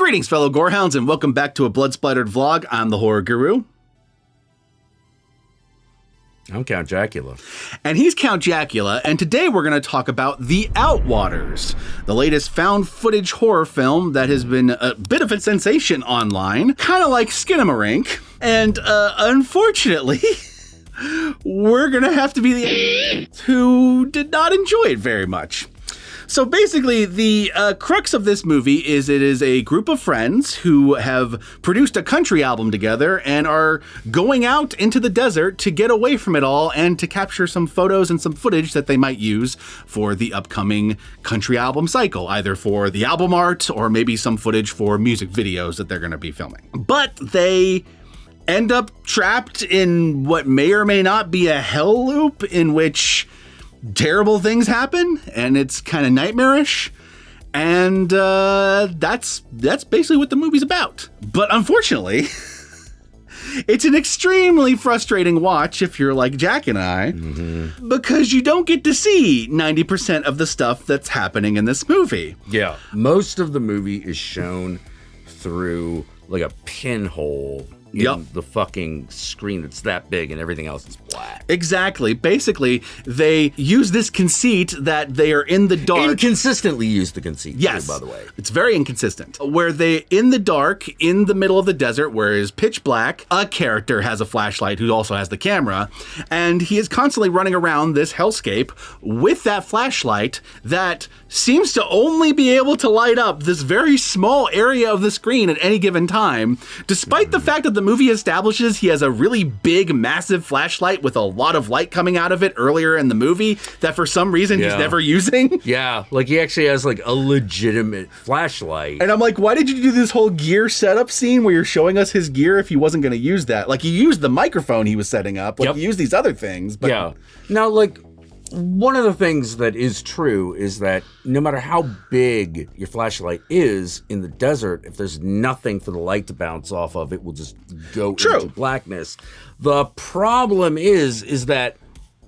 Greetings, fellow Gorehounds, and welcome back to a Blood Splattered vlog. I'm the Horror Guru. I'm Count Jackula. And he's Count Jackula, and today we're going to talk about The Outwaters, the latest found footage horror film that has been a bit of a sensation online, kind of like Skinamarink, and unfortunately, we're going to have to be the who did not enjoy it very much. So basically, the crux of this movie is it is a group of friends who have produced a country album together and are going out into the desert to get away from it all and to capture some photos and some footage that they might use for the upcoming country album cycle, either for the album art or maybe some footage for music videos that they're going to be filming. But they end up trapped in what may or may not be a hell loop in which terrible things happen, and it's kind of nightmarish, and that's basically what the movie's about. But unfortunately, it's an extremely frustrating watch if you're like Jack and I, because you don't get to see 90% of the stuff that's happening in this movie. Yeah, most of the movie is shown through like a pinhole in the fucking screen that's that big and everything else is black. Exactly. Basically, they use this conceit that they are in the dark. Inconsistently use the conceit, yes, too, by the way. It's very inconsistent. Where they, in the dark, in the middle of the desert, where it's pitch black, a character has a flashlight who also has the camera, and he is constantly running around this hellscape with that flashlight that seems to only be able to light up this very small area of the screen at any given time, despite the fact that the movie establishes he has a really big, massive flashlight with a lot of light coming out of it earlier in the movie that for some reason he's never using. Yeah, like he actually has like a legitimate flashlight. And I'm like, why did you do this whole gear setup scene where you're showing us his gear if he wasn't going to use that? Like, he used the microphone he was setting up. Like, he used these other things. But yeah. Now, like, one of the things that is true is that no matter how big your flashlight is in the desert, if there's nothing for the light to bounce off of, it will just go into blackness. The problem is that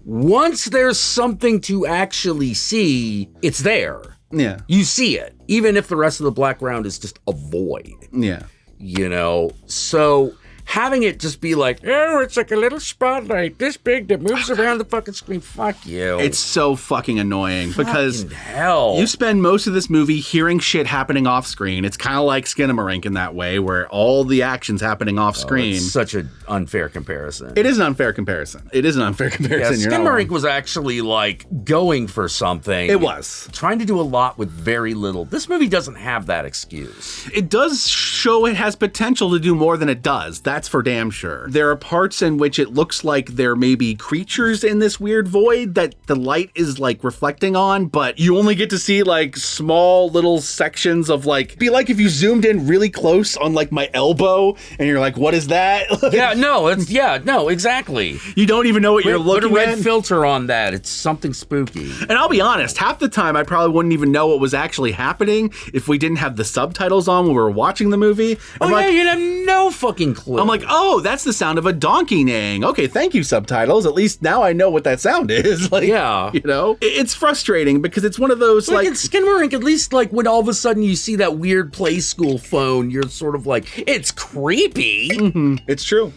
once there's something to actually see, it's there. Yeah. You see it, even if the rest of the background is just a void. Yeah. You know, so having it just be like, oh, it's like a little spotlight this big that moves around the fucking screen. Fuck you. It's so fucking annoying because hell. You spend most of this movie hearing shit happening off screen. It's kind of like Skinamarink in that way, where all the action's happening off screen. It's such an unfair comparison. It is an unfair comparison. It is an unfair comparison. Yeah, Skinamarink was actually like going for something. It was. Trying to do a lot with very little. This movie doesn't have that excuse. It does show it has potential to do more than it does. That's for damn sure. There are parts in which it looks like there may be creatures in this weird void that the light is like reflecting on, but you only get to see like small little sections of like, be like if you zoomed in really close on like my elbow and you're like, what is that? No, exactly. You don't even know what you're looking at. Put a red filter on that. It's something spooky. And I'll be honest, half the time I probably wouldn't even know what was actually happening if we didn't have the subtitles on when we were watching the movie. You'd have no fucking clue. I'm like, oh, that's the sound of a donkey neighing. Okay, thank you, subtitles. At least now I know what that sound is. Like, you know, it's frustrating because it's one of those like in Skinamarink, at least like when all of a sudden you see that weird play school phone, you're sort of like, it's creepy. It's true.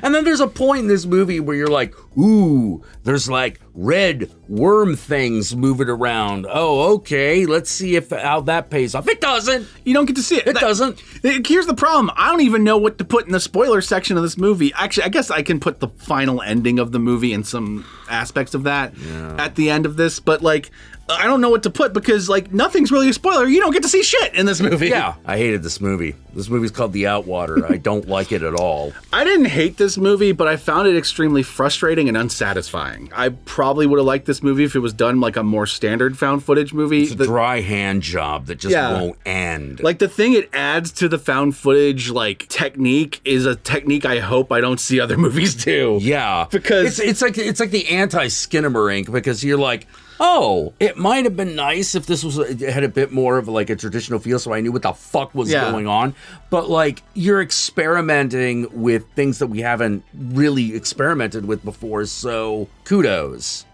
And then there's a point in this movie where you're like, ooh, there's like red worm things moving around. Oh, okay, let's see how that pays off. It doesn't. You don't get to see it. It doesn't. Here's the problem. I don't even know what to put in the spoiler section of this movie. Actually, I guess I can put the final ending of the movie and some aspects of that at the end of this, but like, I don't know what to put because like nothing's really a spoiler. You don't get to see shit in this movie. Yeah, I hated this movie. This movie's called The Outwater. I don't like it at all. I didn't hate this movie, but I found it extremely frustrating and unsatisfying. I probably would have liked this movie if it was done like a more standard found footage movie. It's a dry hand job that just won't end. Like the thing it adds to the found footage like technique is a technique I hope I don't see other movies do. Yeah, because it's like the anti-Skinamarink because you're like, oh, it might have been nice if this had a bit more of like a traditional feel so I knew what the fuck was going on. But like, you're experimenting with things that we haven't really experimented with before, so kudos.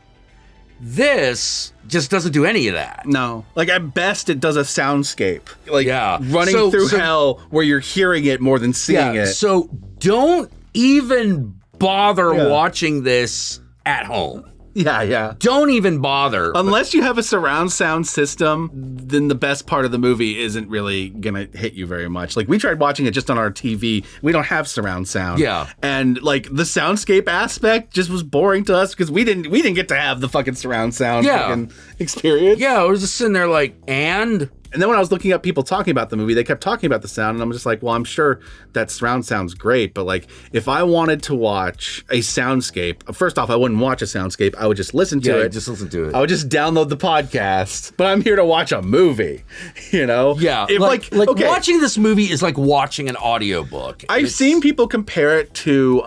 This just doesn't do any of that. No. Like, at best, it does a soundscape. Like, Yeah. running through hell where you're hearing it more than seeing it. So don't even bother watching this at home. Yeah. Don't even bother. Unless you have a surround sound system, then the best part of the movie isn't really gonna hit you very much. Like, we tried watching it just on our TV. We don't have surround sound. Yeah. And like the soundscape aspect just was boring to us because we didn't get to have the fucking surround sound fucking experience. Yeah, I was just sitting there like, And then when I was looking up people talking about the movie, they kept talking about the sound, and I'm just like, well, I'm sure that surround sound's great, but like, if I wanted to watch a soundscape, first off, I wouldn't watch a soundscape. I would just listen to it. Just listen to it. I would just download the podcast, but I'm here to watch a movie, you know? Yeah, If, okay, watching this movie is like watching an audiobook. I've seen people compare it to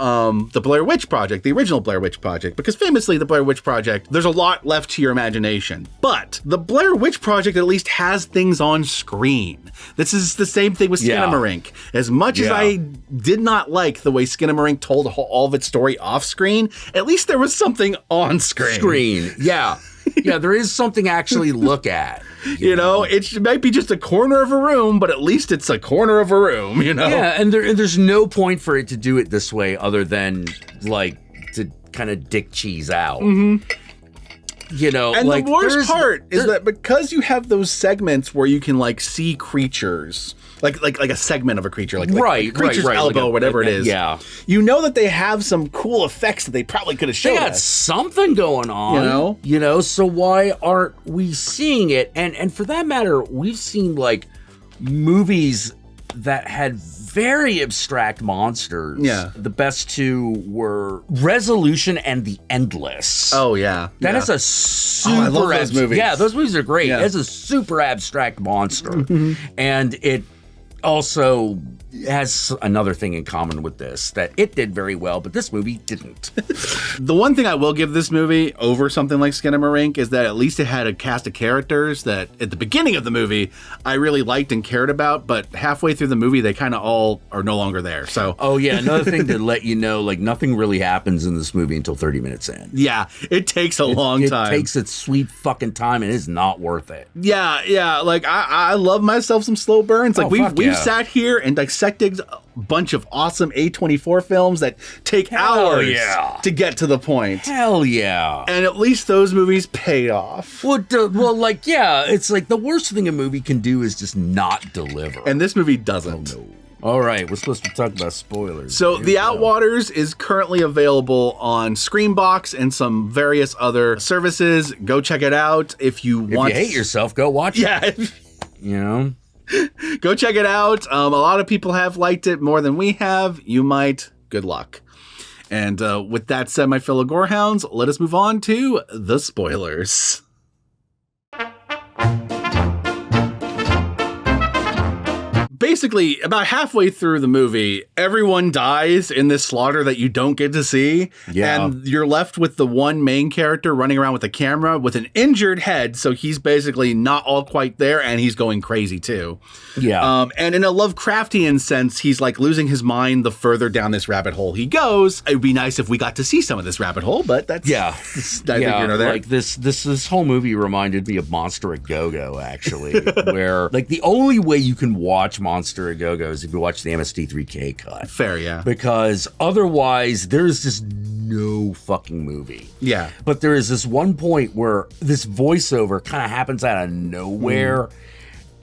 the Blair Witch Project, the original Blair Witch Project, because famously the Blair Witch Project, there's a lot left to your imagination, but the Blair Witch Project at least has things on screen. This is the same thing with Skinamarink. As much as I did not like the way Skinamarink told all of its story off screen, at least there was something on screen. Yeah, there is something to actually look at. You know, it might be just a corner of a room, but at least it's a corner of a room, you know? Yeah, and there's no point for it to do it this way other than, like, to kind of dick cheese out. Mm-hmm. You know, and like, the worst part is that because you have those segments where you can like see creatures, like a segment of a creature, like creature's elbow, like whatever it is. Yeah, you know that they have some cool effects that they probably could have shown. They got us. something going on, you know. So why aren't we seeing it? And for that matter, we've seen like movies that had very abstract monsters. Yeah. The best two were Resolution and The Endless. Oh, yeah. That is a super... I love those movies. Yeah, those movies are great. Yeah. It's a super abstract monster. And it also has another thing in common with this, that it did very well, but this movie didn't. The one thing I will give this movie over something like Skinamarink is that at least it had a cast of characters that at the beginning of the movie I really liked and cared about, but halfway through the movie they kind of all are no longer there. So oh yeah, another thing to let you know, like nothing really happens in this movie until 30 minutes in. Yeah, it takes a long time. It takes its sweet fucking time and it's not worth it. Yeah, like I love myself some slow burns. Like we've sat here and dissected a bunch of awesome A24 films that take hours to get to the point. Hell yeah. And at least those movies paid off. Well, like, yeah, it's like the worst thing a movie can do is just not deliver. And this movie doesn't. Oh, no. All right, we're supposed to talk about spoilers. So The Outwaters is currently available on Screambox and some various other services. Go check it out if you want. If you hate yourself, go watch it. Yeah. You know? Go check it out. A lot of people have liked it more than we have. You might. Good luck. And with that said, my fellow Gorehounds, let us move on to the spoilers. Basically, about halfway through the movie, everyone dies in this slaughter that you don't get to see. Yeah. And you're left with the one main character running around with a camera with an injured head. So he's basically not all quite there and he's going crazy too. Yeah. And in a Lovecraftian sense, he's like losing his mind the further down this rabbit hole he goes. It would be nice if we got to see some of this rabbit hole, but that's neither here nor there. Like this whole movie reminded me of Monster a Go-Go, actually, where like the only way you can watch Monster a Go-Go is if you watch the MST3K cut. Fair, yeah. Because otherwise, there's just no fucking movie. Yeah. But there is this one point where this voiceover kind of happens out of nowhere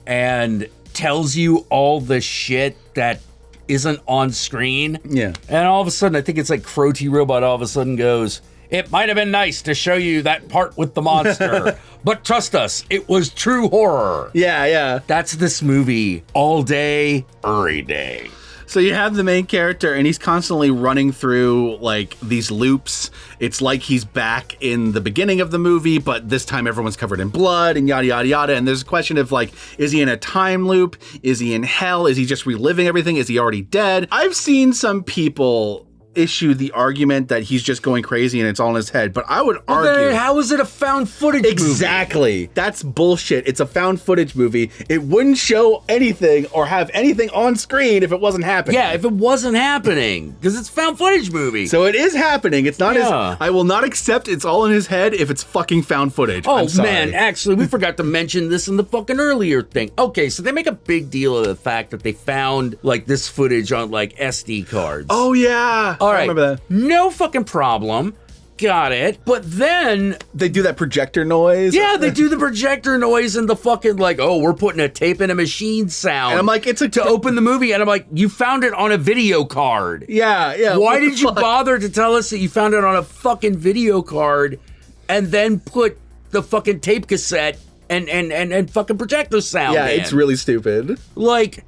and tells you all the shit that isn't on screen. Yeah. And all of a sudden, I think it's like Crow T Robot all of a sudden goes, "It might have been nice to show you that part with the monster, but trust us, it was true horror." Yeah. That's this movie all day, every day. So you have the main character and he's constantly running through like these loops. It's like he's back in the beginning of the movie, but this time everyone's covered in blood and yada, yada, yada. And there's a question of like, is he in a time loop? Is he in hell? Is he just reliving everything? Is he already dead? I've seen some people issue the argument that he's just going crazy and it's all in his head, but I would argue... Then how is it a found footage movie? Exactly. That's bullshit. It's a found footage movie. It wouldn't show anything or have anything on screen if it wasn't happening. Yeah, if it wasn't happening, because it's a found footage movie. So it is happening. It's not I will not accept it's all in his head if it's fucking found footage. Oh, man, actually, we forgot to mention this in the fucking earlier thing. Okay, so they make a big deal of the fact that they found, like, this footage on, like, SD cards. Oh, yeah. All right. I remember that. No fucking problem. Got it. But then... They do that projector noise. Yeah, they do the projector noise and the fucking, like, oh, we're putting a tape in a machine sound. And I'm like, to open the movie. And I'm like, you found it on a video card. Yeah. Why did you bother to tell us that you found it on a fucking video card and then put the fucking tape cassette and fucking projector sound in? It's really stupid. Like...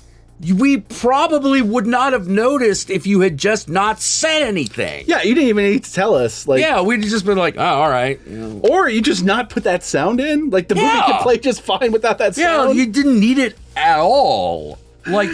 We probably would not have noticed if you had just not said anything. Yeah, you didn't even need to tell us. Like, yeah, we'd just been like, oh, all right. Or you just not put that sound in. Like, the movie could play just fine without that sound. Yeah, you didn't need it at all. Like,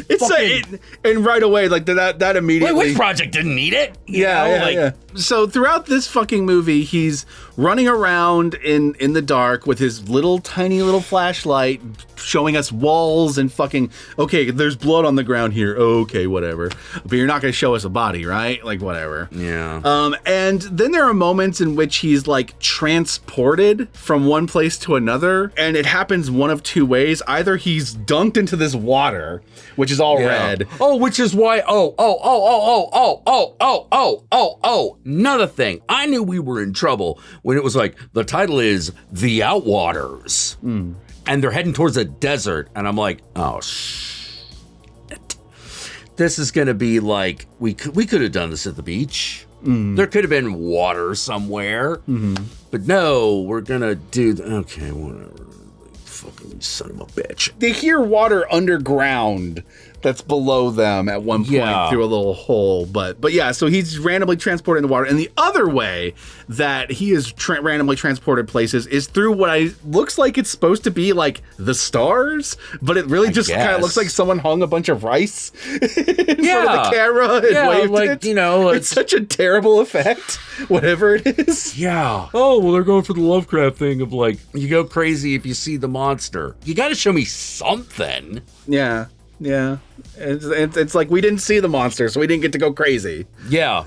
and right away, like, that immediately... Wait, which project didn't need it? Yeah. So throughout this fucking movie, he's running around in the dark with his tiny little flashlight, showing us walls and fucking, okay, there's blood on the ground here. Okay, whatever. But you're not going to show us a body, right? Like, whatever. Yeah. And then there are moments in which he's, like, transported from one place to another, and it happens one of two ways. Either he's dunked into this water, which is all red. Oh, which is why, another thing. I knew we were in trouble when it was like, the title is The Outwaters. And they're heading towards a desert. And I'm like, oh, shit. This is going to be like, we could have done this at the beach. There could have been water somewhere. But no, we're going to do, okay, whatever. Fucking son of a bitch. They hear water underground that's below them at one point through a little hole. But yeah, so he's randomly transported in the water. And the other way that he is randomly transported places is through what looks like it's supposed to be like the stars, but it really just kind of looks like someone hung a bunch of rice in front of the camera and waved it. You know, it's such a terrible effect, whatever it is. Yeah. Oh, well, they're going for the Lovecraft thing of like, you go crazy if you see the monster. You got to show me something. Yeah. It's like we didn't see the monster, so we didn't get to go crazy. Yeah.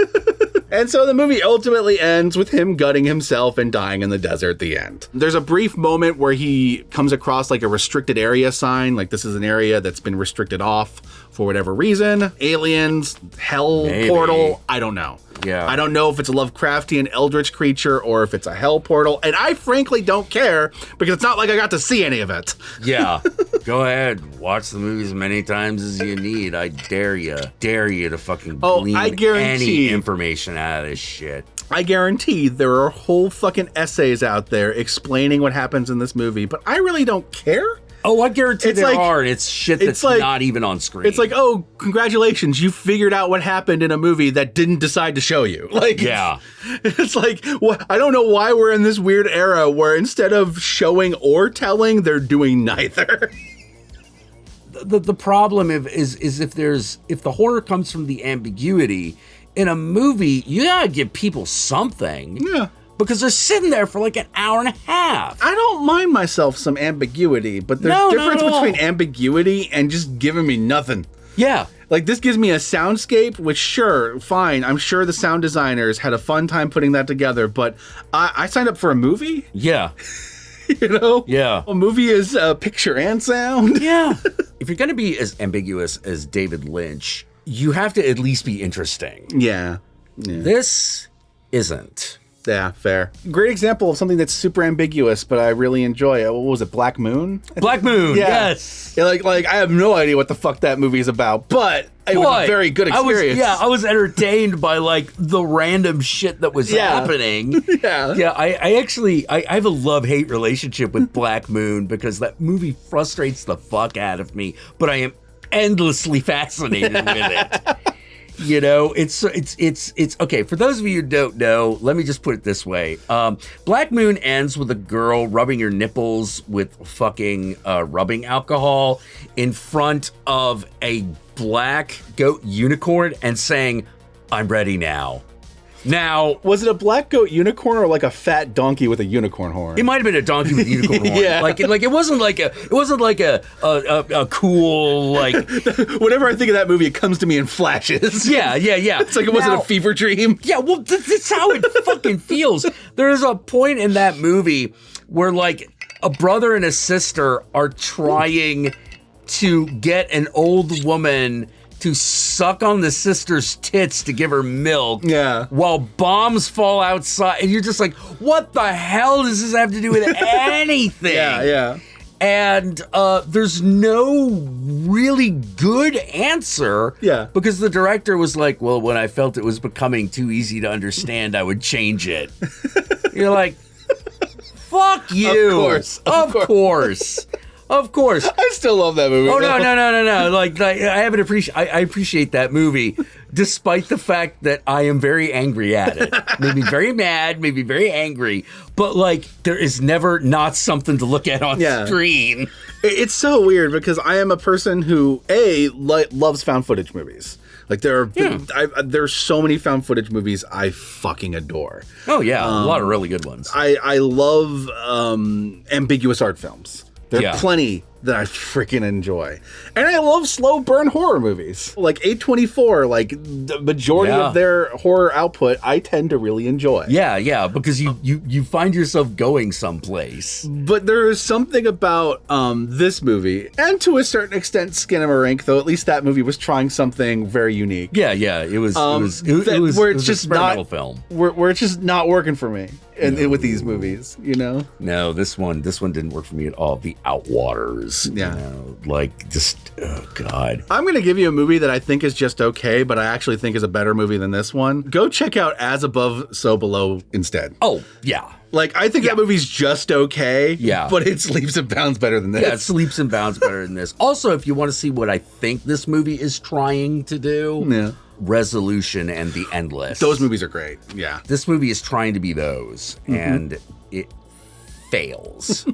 And so the movie ultimately ends with him gutting himself and dying in the desert at the end. There's a brief moment where he comes across like a restricted area sign, like this is an area that's been restricted off for whatever reason. Aliens, hell portal, I don't know. Yeah. I don't know if it's a Lovecraftian eldritch creature or if it's a hell portal, and I frankly don't care because it's not like I got to see any of it. Yeah. Go ahead. Watch the movie as many times as you need. I dare you. Dare you to fucking glean any information out of this shit. I guarantee there are whole fucking essays out there explaining what happens in this movie, but I really don't care. Oh, I guarantee there are, and it's shit that's not even on screen. It's like, oh, congratulations, you figured out what happened in a movie that didn't decide to show you. Like, yeah. It's like, I don't know why we're in this weird era where instead of showing or telling, they're doing neither. The problem is if the horror comes from the ambiguity, in a movie, you gotta give people something. Yeah. Because they're sitting there for like an hour and a half. I don't mind myself some ambiguity, but there's a difference between ambiguity and just giving me nothing. Yeah. Like, this gives me a soundscape, which, sure, fine. I'm sure the sound designers had a fun time putting that together, but I signed up for a movie. Yeah. You know? Yeah. A movie is picture and sound. Yeah. If you're going to be as ambiguous as David Lynch, you have to at least be interesting. Yeah. This isn't. Yeah, fair. Great example of something that's super ambiguous, but I really enjoy it. What was it, Black Moon? Black Moon, yes. Yeah, like I have no idea what the fuck that movie is about, but it was a very good experience. I was entertained by like the random shit that was happening. Yeah, I actually have a love-hate relationship with Black Moon because that movie frustrates the fuck out of me, but I am endlessly fascinated with it. You know, it's okay. For those of you who don't know, let me just put it this way. Black Moon ends with a girl rubbing her nipples with fucking rubbing alcohol in front of a black goat unicorn and saying, I'm ready now. Now, was it a black goat unicorn or like a fat donkey with a unicorn horn? it might have been a donkey with a unicorn horn. Yeah. Like it wasn't like a cool like. Whenever I think of that movie, it comes to me in flashes. Yeah. It's like it wasn't a fever dream. Yeah, well, that's how it fucking feels. There's a point in that movie where like a brother and a sister are trying to get an old woman to suck on the sister's tits to give her milk. Yeah. While bombs fall outside. And you're just like, what the hell does this have to do with anything? Yeah. And there's no really good answer. Yeah. Because the director was like, well, when I felt it was becoming too easy to understand, I would change it. You're like, fuck you. Of course. Of course. I still love that movie. Oh, no. Like I appreciate that movie, despite the fact that I am very angry at it. Maybe very mad, maybe very angry. But like, there is never not something to look at on screen. It's so weird because I am a person who, loves found footage movies. Like there's so many found footage movies I fucking adore. Oh, yeah. A lot of really good ones. I love ambiguous art films. There are plenty that I freaking enjoy. And I love slow burn horror movies. Like A24, like the majority of their horror output, I tend to really enjoy. Yeah, because you find yourself going someplace. But there is something about this movie, and to a certain extent Skinamarink, though at least that movie was trying something very unique. Yeah, it was where it's just not film. Where it's just not working for me. And with these movies, you know? No, this one didn't work for me at all. The Outwaters. Yeah. You know, like just, oh God. I'm going to give you a movie that I think is just okay, but I actually think is a better movie than this one. Go check out As Above, So Below instead. Oh, yeah. Like, I think that movie's just okay. Yeah. But it's leaps and bounds better than this. Yeah, it's leaps and bounds better than this. Also, if you want to see what I think this movie is trying to do, Resolution and The Endless. Those movies are great. Yeah. This movie is trying to be those, and it fails.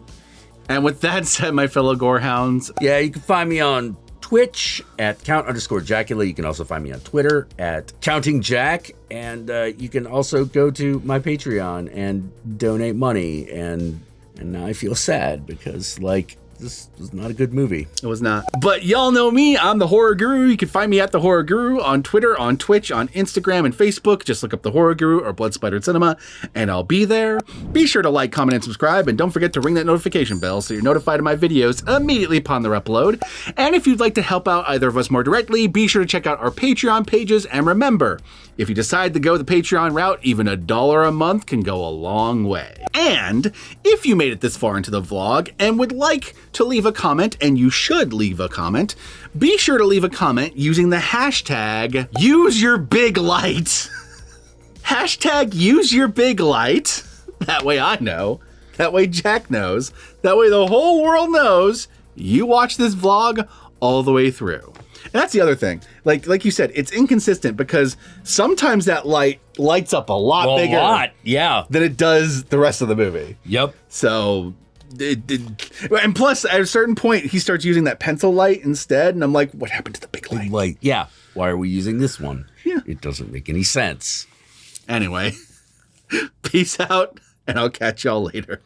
And with that said, my fellow Gorehounds. Yeah, you can find me on Twitch at @count_Jackula. You can also find me on Twitter at CountingJack. And you can also go to my Patreon and donate money. And now I feel sad because, like, this was not a good movie. It was not. But y'all know me. I'm the Horror Guru. You can find me at the Horror Guru on Twitter, on Twitch, on Instagram, and Facebook. Just look up the Horror Guru or Blood Splattered Cinema, and I'll be there. Be sure to like, comment, and subscribe, and don't forget to ring that notification bell so you're notified of my videos immediately upon their upload. And if you'd like to help out either of us more directly, be sure to check out our Patreon pages. And remember, if you decide to go the Patreon route, even $1 a month can go a long way. And if you made it this far into the vlog and would like to leave a comment, and you should leave a comment, be sure to leave a comment using the hashtag #UseYourBigLight. Hashtag #UseYourBigLight. That way I know. That way Jack knows. That way the whole world knows you watch this vlog all the way through. And that's the other thing. Like you said, it's inconsistent because sometimes that light lights up a lot bigger than it does the rest of the movie. Yep. So, and plus, at a certain point, he starts using that pencil light instead, and I'm like, what happened to the big light? Yeah. Why are we using this one? Yeah. It doesn't make any sense. Anyway, peace out, and I'll catch y'all later.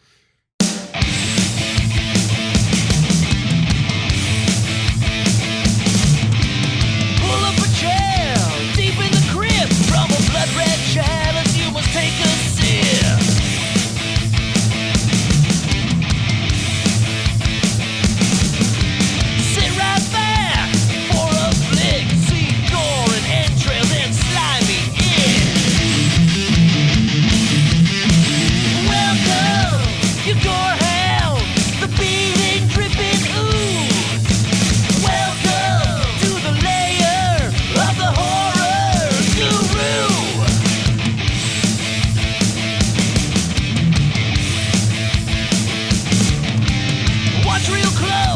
Watch real close.